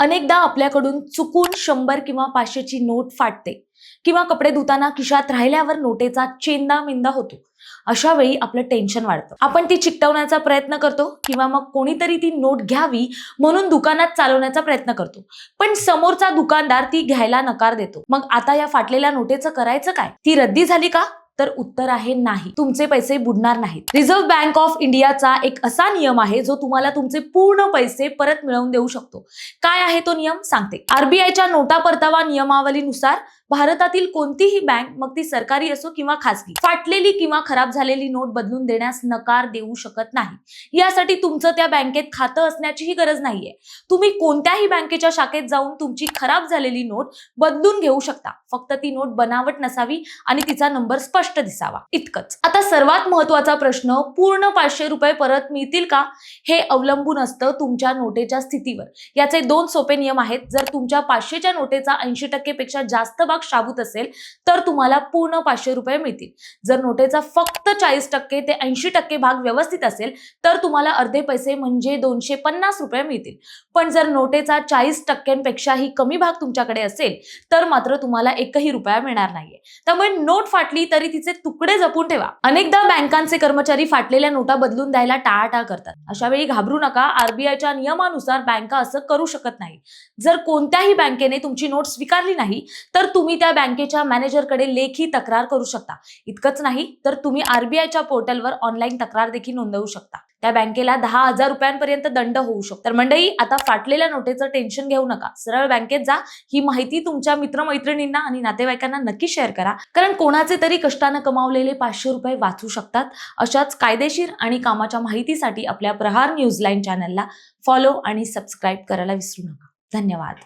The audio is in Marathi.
अनेकदा आपल्याकडून चुकून 100 किंवा 500ची नोट फाटते किंवा कपडे धुताना खिशात राहिल्यावर नोटेचा चेंदा होतो. अशा वेळी आपलं टेन्शन वाढतं. आपण ती चिकटवण्याचा प्रयत्न करतो किंवा मग कोणीतरी ती नोट घ्यावी म्हणून दुकानात चालवण्याचा प्रयत्न करतो. पण समोरचा दुकानदार ती घ्यायला नकार देतो. मग आता या फाटलेल्या नोटेचं करायचं काय? ती रद्दी झाली का? तर उत्तर आहे नाही. तुमचे पैसे बुडणार नाहीत. रिझर्व्ह बँक ऑफ इंडियाचा एक असा नियम आहे जो तुम्हाला तुमचे पूर्ण पैसे परत मिळवून देऊ शकतो. काय आहे तो नियम सांगते. आरबीआयच्या नोटा परतावा नियमावलीनुसार भारतातील कोणतीही बँक, मग ती सरकारी असो किंवा खासगी, फाटलेली किंवा खराब झालेली नोट बदलून देण्यास नकार देऊ शकत नाही. यासाठी तुमचं त्या बँकेत खातं असण्याचीही गरज नाहीये. तुम्ही कोणत्याही बँकेच्या शाखेत जाऊन तुमची खराब झालेली नोट बदलून घेऊ शकता. फक्त ती नोट बनावट नसावी आणि तिचा नंबर स्पष्ट दिसावा, इतकंच. आता सर्वात महत्वाचा प्रश्न, पूर्ण 500 रुपये परत मिळतील का? हे अवलंबून असतं तुमच्या नोटेच्या स्थितीवर. याचे 2 सोपे नियम आहेत. जर तुमच्या 500च्या नोटेचा 80% पेक्षा जास्त भाग शाबूत असेल तर तुम्हाला पूर्ण 500 रुपये मिळतील. जर नोटेचा फक्त 40% ते 80% भाग व्यवस्थित असेल तर तुम्हाला अर्धे पैसे म्हणजे 250 रुपये मिळतील. पण जर नोटेचा 40%पेक्षाही कमी भाग तुमच्याकडे असेल तर मात्र तुम्हाला 1ही रुपया मिळणार नाहीये. त्यामुळे नोट फाटली तरी तिचे तुकडे जपून ठेवा. अनेकदा बँकांचे कर्मचारी फाटलेल्या नोटा बदलून द्यायला टाळाटाळ करतात. अशा वेळी घाबरू नका. आरबीआयच्या नियमानुसार बँका असं करू शकत नाही. जर कोणत्याही बँकेने तुमची नोट स्वीकारली नाही तर तुम्ही त्या बँकेच्या मॅनेजरकडे लेखी तक्रार करू शकता. इतकंच नाही तर तुम्ही आरबीआयच्या पोर्टलवर ऑनलाईन तक्रार देखील नोंदवू शकता. त्या बँकेला 10,000 रुपयांपर्यंत दंड होऊ शकतो. तर मंडळी, आता फाटलेल्या नोटेचं टेन्शन घेऊ नका. सरळ बँकेत जा. ही माहिती तुमच्या मित्रमैत्रिणींना आणि नातेवाईकांना नक्की शेअर करा, कारण कोणाचे तरी कष्टाने कमावलेले 500 रुपये वाचू शकतात. अशाच कायदेशीर आणि कामाच्या माहितीसाठी आपल्या प्रहार न्यूज लाईन चॅनलला फॉलो आणि सबस्क्राईब करायला विसरू नका. धन्यवाद.